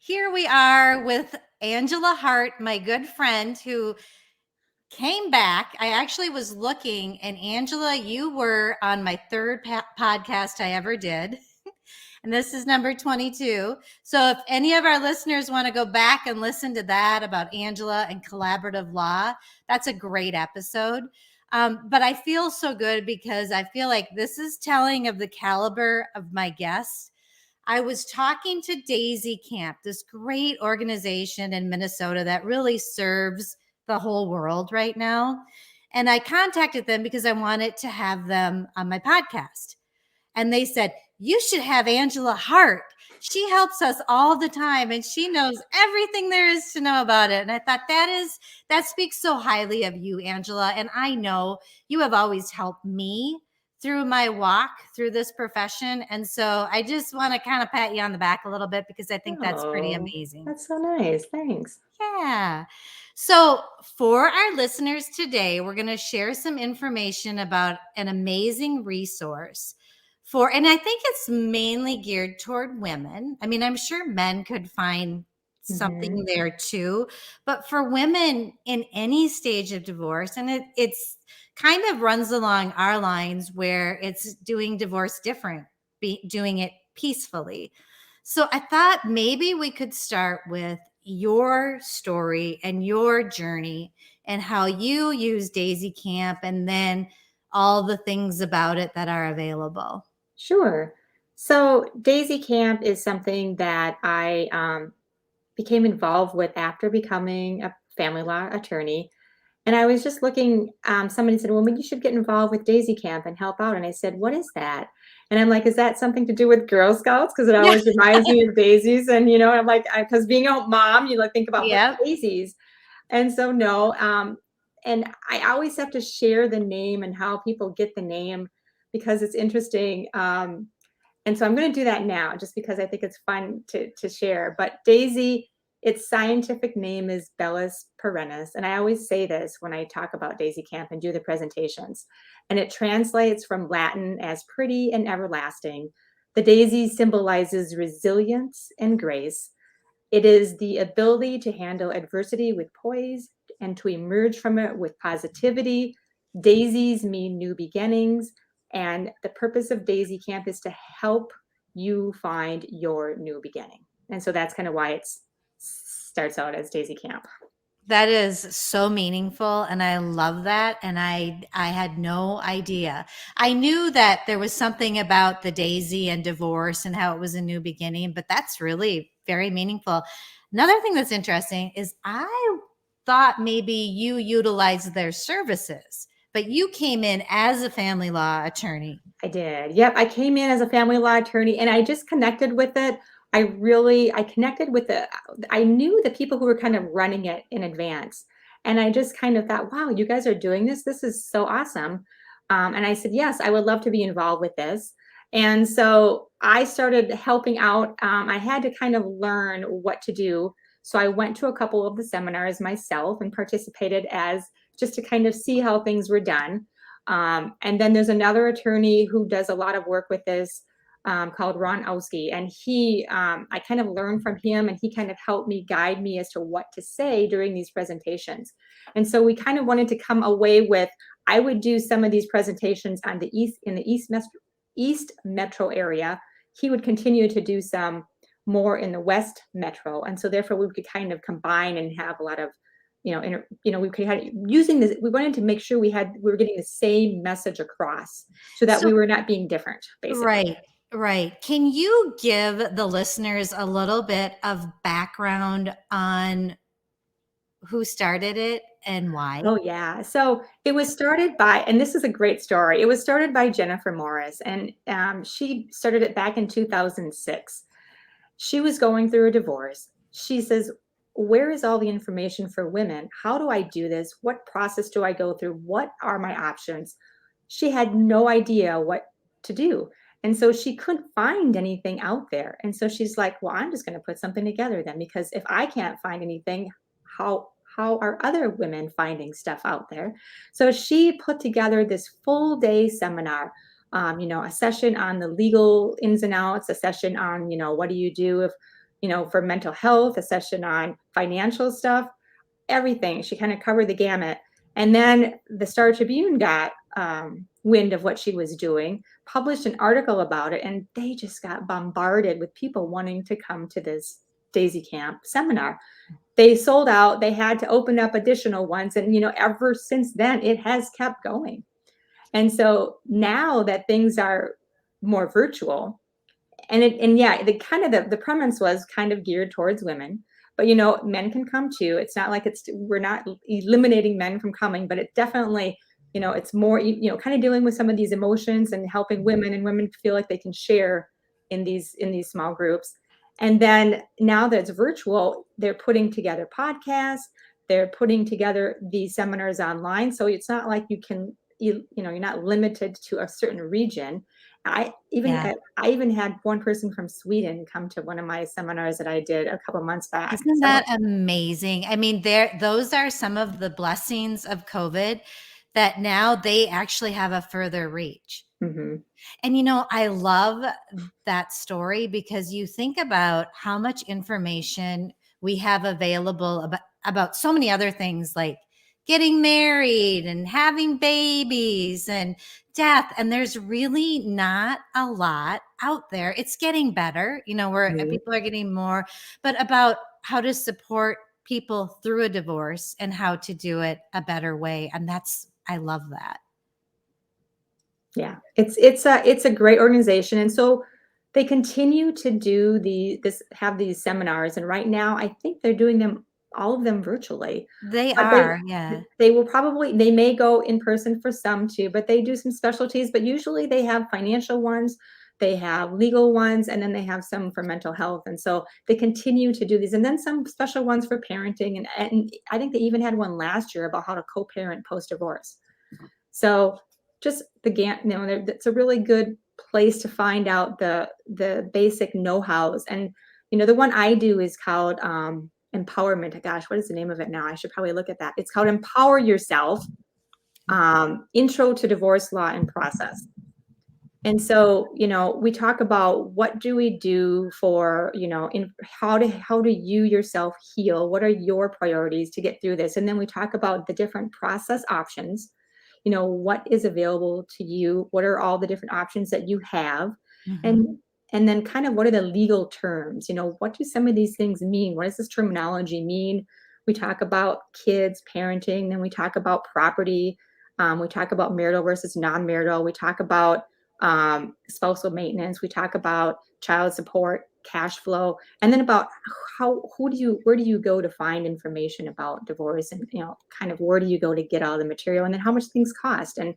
Here we are with Angela Hart, my good friend who came back. I actually was looking, and Angela, you were on my third podcast I ever did. And this is number 22. So if any of our listeners want to go back and listen to that about Angela and collaborative law, that's a great episode. But I feel so good because I feel like this is telling of the caliber of my guests. I was talking to Daisy Camp, this great organization in Minnesota that really serves the whole world right now. And I contacted them because I wanted to have them on my podcast. And they said, you should have Angela Hart. She helps us all the time and she knows everything there is to know about it. And I thought that speaks so highly of you, Angela. And I know you have always helped me through my walk through this profession. And so I just want to kind of pat you on the back a little bit because I think that's pretty amazing. That's so nice. Thanks. Yeah. So, for our listeners today, we're going to share some information about an amazing resource and I think it's mainly geared toward women. I mean, I'm sure men could find something there too, but for women in any stage of divorce, and it's kind of runs along our lines where it's doing divorce different, doing it peacefully. So I thought maybe we could start with your story and your journey and how you use Daisy Camp and then all the things about it that are available. Sure. So Daisy Camp is something that I became involved with after becoming a family law attorney. And I was just looking, somebody said, well, you should get involved with Daisy Camp and help out. And I said, what is that? And I'm like, is that something to do with Girl Scouts? Because it always reminds me of daisies. And, I'm like, because being a mom, you think about daisies. And so, no. And I always have to share the name and how people get the name because it's interesting. And so I'm going to do that now just because I think it's fun to share. But Daisy, its scientific name is Bellis perennis. And I always say this when I talk about Daisy Camp and do the presentations. And it translates from Latin as pretty and everlasting. The daisy symbolizes resilience and grace. It is the ability to handle adversity with poise and to emerge from it with positivity. Daisies mean new beginnings. And the purpose of Daisy Camp is to help you find your new beginning. And so that's kind of why it starts out as Daisy Camp. That is so meaningful, and I love that. And I had no idea. I knew that there was something about the daisy and divorce and how it was a new beginning, but that's really very meaningful. Another thing that's interesting is I thought maybe you utilized their services, but you came in as a family law attorney. I did. Yep. I came in as a family law attorney and I just connected with it. I connected with I knew the people who were kind of running it in advance. And I just kind of thought, wow, you guys are doing this. This is so awesome. And I said, yes, I would love to be involved with this. And so I started helping out. I had to kind of learn what to do. So I went to a couple of the seminars myself and participated as just to kind of see how things were done. And then there's another attorney who does a lot of work with this called Ron Koski. And I kind of learned from him and he kind of helped me guide me as to what to say during these presentations. And so we kind of wanted to come away with, I would do some of these presentations in the East Metro area. He would continue to do some more in the West Metro. And so therefore we could kind of combine and have a lot of we could have using this. We wanted to make sure we were getting the same message across, so that we were not being different. Basically, right. Can you give the listeners a little bit of background on who started it and why? Oh yeah. So it was started by, and this is a great story. It was started by Jennifer Morris, and she started it back in 2006. She was going through a divorce. She says, where is all the information for women? How do I do this? What process do I go through? What are my options? She had no idea what to do. And so she couldn't find anything out there. And so she's like, well, I'm just going to put something together then, because if I can't find anything, how are other women finding stuff out there? So she put together this full day seminar, a session on the legal ins and outs, a session on, what do you do if for mental health, a session on financial stuff, everything. She kind of covered the gamut. And then the Star Tribune got wind of what she was doing, published an article about it, and they just got bombarded with people wanting to come to this Daisy Camp seminar. They sold out. They had to open up additional ones. And, ever since then, it has kept going. And so now that things are more virtual, and yeah, the premise was kind of geared towards women, but men can come too. It's not like we're not eliminating men from coming, but it definitely, it's more, kind of dealing with some of these emotions and helping women, and women feel like they can share in these small groups. And then now that it's virtual, they're putting together podcasts, they're putting together these seminars online. So it's not like you're not limited to a certain region. I even Yeah. I even had one person from Sweden come to one of my seminars that I did a couple months back. Isn't So, that amazing? I mean, those are some of the blessings of COVID, that now they actually have a further reach. mhm, And I love that story, because you think about how much information we have available about so many other things, like getting married and having babies and death. And there's really not a lot out there. It's getting better, where mhm. people are getting more, but about how to support people through a divorce and how to do it a better way. And I love that. Yeah, it's a great organization, and so they continue to have these seminars, and right now I think they're doing them all of them virtually. They But are, yeah. they may go in person for some too, but they do some specialties, but usually they have financial ones, they have legal ones, and then they have some for mental health. And so they continue to do these, and then some special ones for parenting. And I think they even had one last year about how to co-parent post-divorce. So just it's a really good place to find out the basic know-hows. And the one I do is called empowerment. Gosh, what is the name of it now? I should probably look at that. It's called Empower Yourself, Intro to Divorce Law and Process. And so, we talk about what do we do for, how do you yourself heal? What are your priorities to get through this? And then we talk about the different process options. What is available to you? What are all the different options that you have? Mhm. And then kind of what are the legal terms? What do some of these things mean? What does this terminology mean? We talk about kids, parenting, then we talk about property. We talk about marital versus non-marital. We talk about spousal maintenance. We talk about child support, cash flow, and then about where do you go to find information about divorce, and kind of where do you go to get all the material, and then how much things cost, and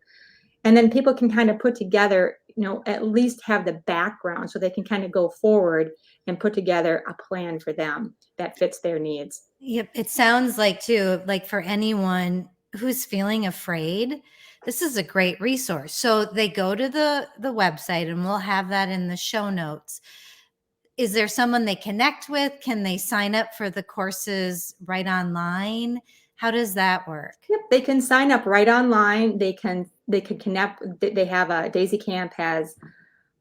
then people can kind of put together, at least have the background so they can kind of go forward and put together a plan for them that fits their needs. Yep. It sounds like, too, like for anyone who's feeling afraid, this is a great resource. So they go to the website, and we'll have that in the show notes. Is there someone they connect with? Can they sign up for the courses right online? How does that work? Yep, they can sign up right online. They could connect. They have a Daisy Camp has,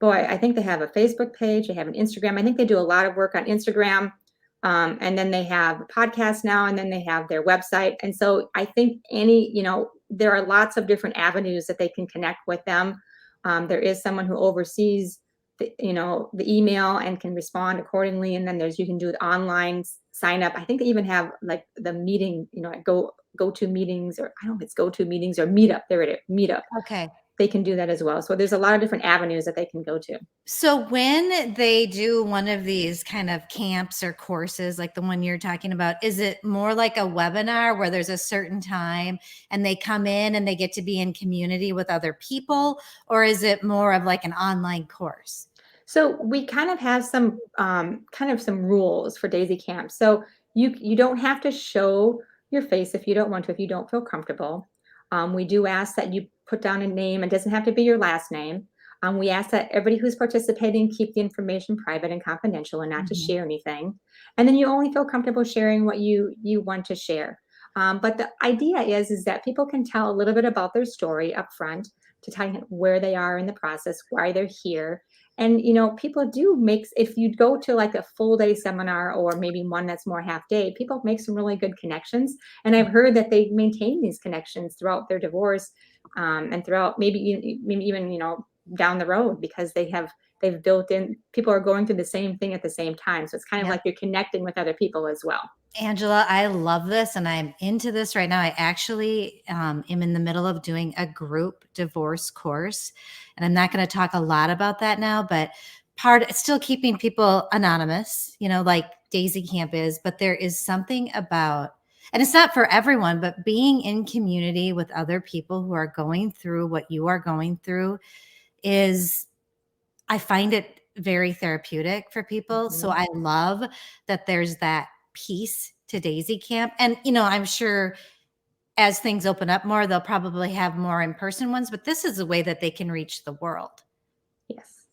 boy, I think they have a Facebook page. They have an Instagram. I think they do a lot of work on Instagram. And then they have a podcast now, and then they have their website. And so I think there are lots of different avenues that they can connect with them. There is someone who oversees the email and can respond accordingly. And then you can do the online sign up. I think they even have like the meeting, go to meetings, or I don't know if it's go to meetings or meetup. There it is, meetup. Okay. They can do that as well. So there's a lot of different avenues that they can go to. So when they do one of these kind of camps or courses, like the one you're talking about, is it more like a webinar where there's a certain time and they come in and they get to be in community with other people? Or is it more of like an online course? So we kind of have some rules for Daisy Camp. So you don't have to show your face if you don't want to, if you don't feel comfortable. We do ask that you put down a name. It doesn't have to be your last name. We ask that everybody who's participating keep the information private and confidential, and not to Mhm. share anything. And then you only feel comfortable sharing what you want to share. But the idea is that people can tell a little bit about their story up front, to tell you where they are in the process, why they're here, And, people do make, if you go to like a full day seminar or maybe one that's more half day, people make some really good connections. And I've heard that they maintain these connections throughout their divorce, and throughout maybe even, down the road, because they've built in, people are going through the same thing at the same time. So it's kind of Yep. like you're connecting with other people as well. Angela, I love this and I'm into this right now. I actually am in the middle of doing a group divorce course. And I'm not going to talk a lot about that now, but it's still keeping people anonymous, like Daisy Camp is. But there is something about, and it's not for everyone, but being in community with other people who are going through what you are going through is, I find it very therapeutic for people. So Mhm. I love that there's that piece to Daisy Camp. And, I'm sure as things open up more, they'll probably have more in-person ones, but this is a way that they can reach the world. Yes.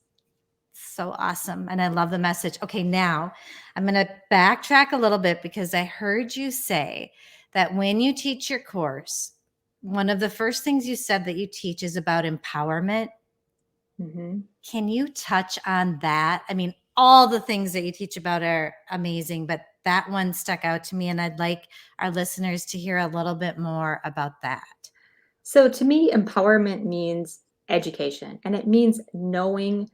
So awesome. And I love the message. Okay, now I'm going to backtrack a little bit because I heard you say that when you teach your course, one of the first things you said that you teach is about empowerment. Hmm. Can you touch on that? I mean, all the things that you teach about are amazing, but that one stuck out to me, and I'd like our listeners to hear a little bit more about that. So to me, empowerment means education, and it means knowing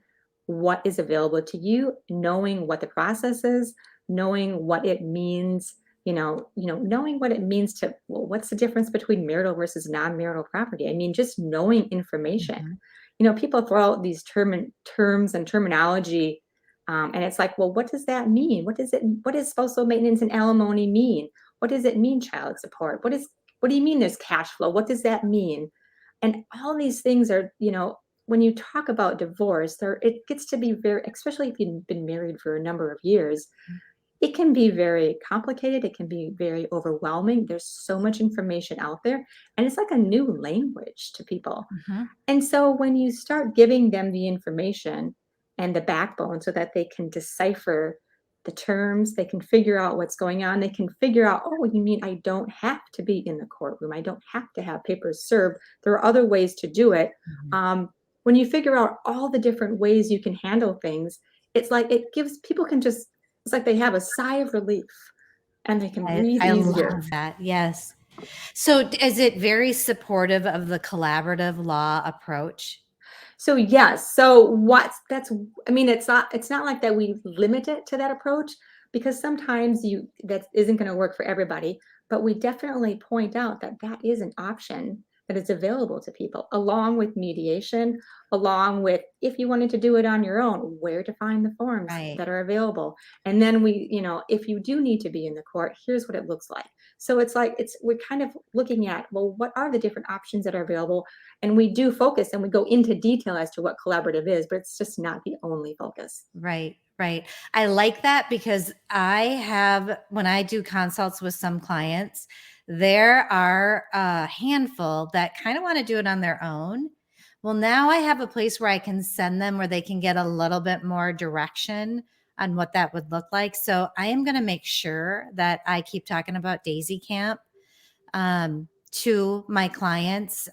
what is available to you, knowing what the process is, knowing what it means, knowing what it means to, well, what's the difference between marital versus non-marital property? I mean, just knowing information. Mhm, People throw out these terms and terminology, and it's like, well, what does that mean? What does spousal maintenance and alimony mean? What does it mean, child support? What do you mean there's cash flow? What does that mean? And all these things are, when you talk about divorce, it gets to be very, especially if you've been married for a number of years, it can be very complicated. It can be very overwhelming. There's so much information out there, and it's like a new language to people. mhm. And so when you start giving them the information and the backbone so that they can decipher the terms, they can figure out what's going on, they can figure out, oh, you mean I don't have to be in the courtroom, I don't have to have papers served. There are other ways to do it. Mhm. When you figure out all the different ways you can handle things, it's like it gives people can just, it's like they have a sigh of relief and they can breathe I easier. love that. Yes. So is it very supportive of the collaborative law approach? So yes, so what's that's I mean, it's not like that we limit it to that approach, because sometimes that isn't going to work for everybody, but we definitely point out that that is an option that is available to people, along with mediation, along with, if you wanted to do it on your own, where to find the forms Right. that are available. And then if you do need to be in the court, here's what it looks like. So it's like, we're kind of looking at, well, what are the different options that are available? And we do focus and we go into detail as to what collaborative is, but it's just not the only focus. Right, right. I like that because when I do consults with some clients, there are a handful that kind of want to do it on their own. Well, now I have a place where I can send them where they can get a little bit more direction on what that would look like. So I am going to make sure that I keep talking about Daisy Camp to my clients.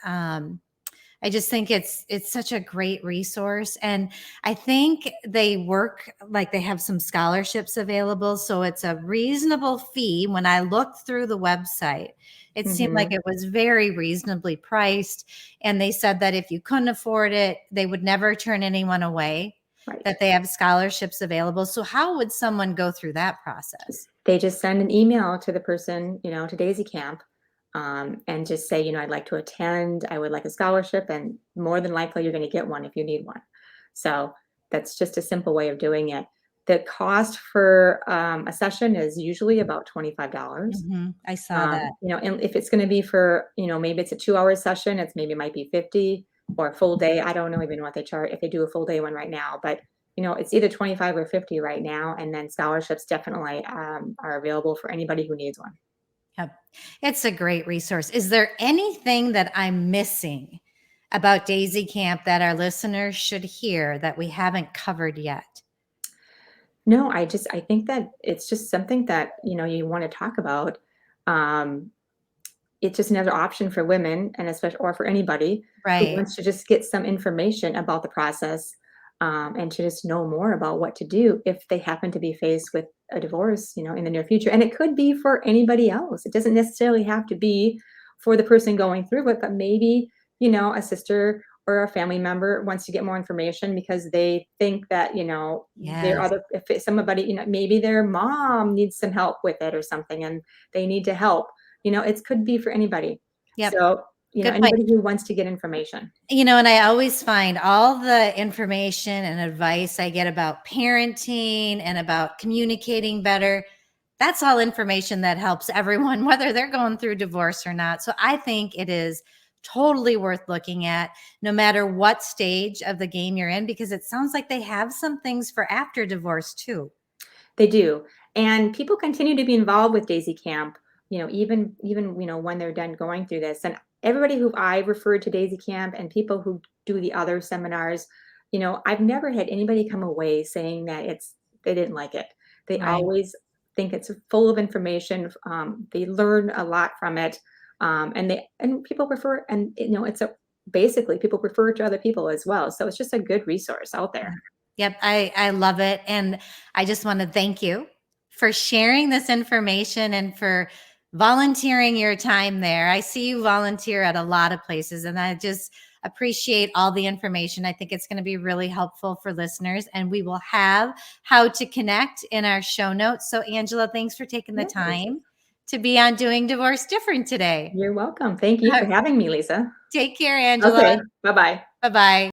I just think it's such a great resource, and I think they work like they have some scholarships available, so it's a reasonable fee. When I looked through the website, it seemed like Hmm. it was very reasonably priced, and they said that if you couldn't afford it, they would never turn anyone away, Right. that they have scholarships available. So how would someone go through that process? They just send an email to the person, to Daisy Camp, and just say, I'd like to attend. I would like a scholarship, and more than likely, you're going to get one if you need one. So that's just a simple way of doing it. The cost for a session is usually about $25. I saw that. And if it's going to be for, maybe it's a 2 hour session, maybe it might be 50, or a full day. I don't know even what they charge if they do a full day one right now, but it's either 25 or 50 right now. And then scholarships definitely are available for anybody who needs one. Yep. It's a great resource. Is there anything that I'm missing about Daisy Camp that our listeners should hear that we haven't covered yet? No, I think that it's just something that, you want to talk about. Um, it's just another option for women, and especially, or for anybody who Right. wants to just get some information about the process. and to just know more about what to do if they happen to be faced with a divorce, in the near future. And it could be for anybody else. It doesn't necessarily have to be for the person going through it, but maybe, a sister or a family member wants to get more information because they think that, their Yes. other, if somebody, maybe their mom needs some help with it or something and they need to help. It could be for anybody. Yep. So, Good point. anybody who wants to get information. And I always find all the information and advice I get about parenting and about communicating better, that's all information that helps everyone, whether they're going through divorce or not. So I think it is totally worth looking at no matter what stage of the game you're in, because it sounds like they have some things for after divorce too. They do. And people continue to be involved with Daisy Camp, even when they're done going through this. And everybody who I've referred to Daisy Camp and people who do the other seminars, I've never had anybody come away saying that they didn't like it. They Right. always think it's full of information. They learn a lot from it. And people refer, and basically people refer it to other people as well. So it's just a good resource out there. Yep, I love it. And I just want to thank you for sharing this information and for volunteering your time there. I see you volunteer at a lot of places, and I just appreciate all the information. I think it's going to be really helpful for listeners, and we will have how to connect in our show notes. So, Angela, thanks for taking the Yeah, time to be on Doing Divorce Different today. you're welcome. Thank you for having me, Lisa. Take care, Angela. Okay, bye-bye. Bye bye.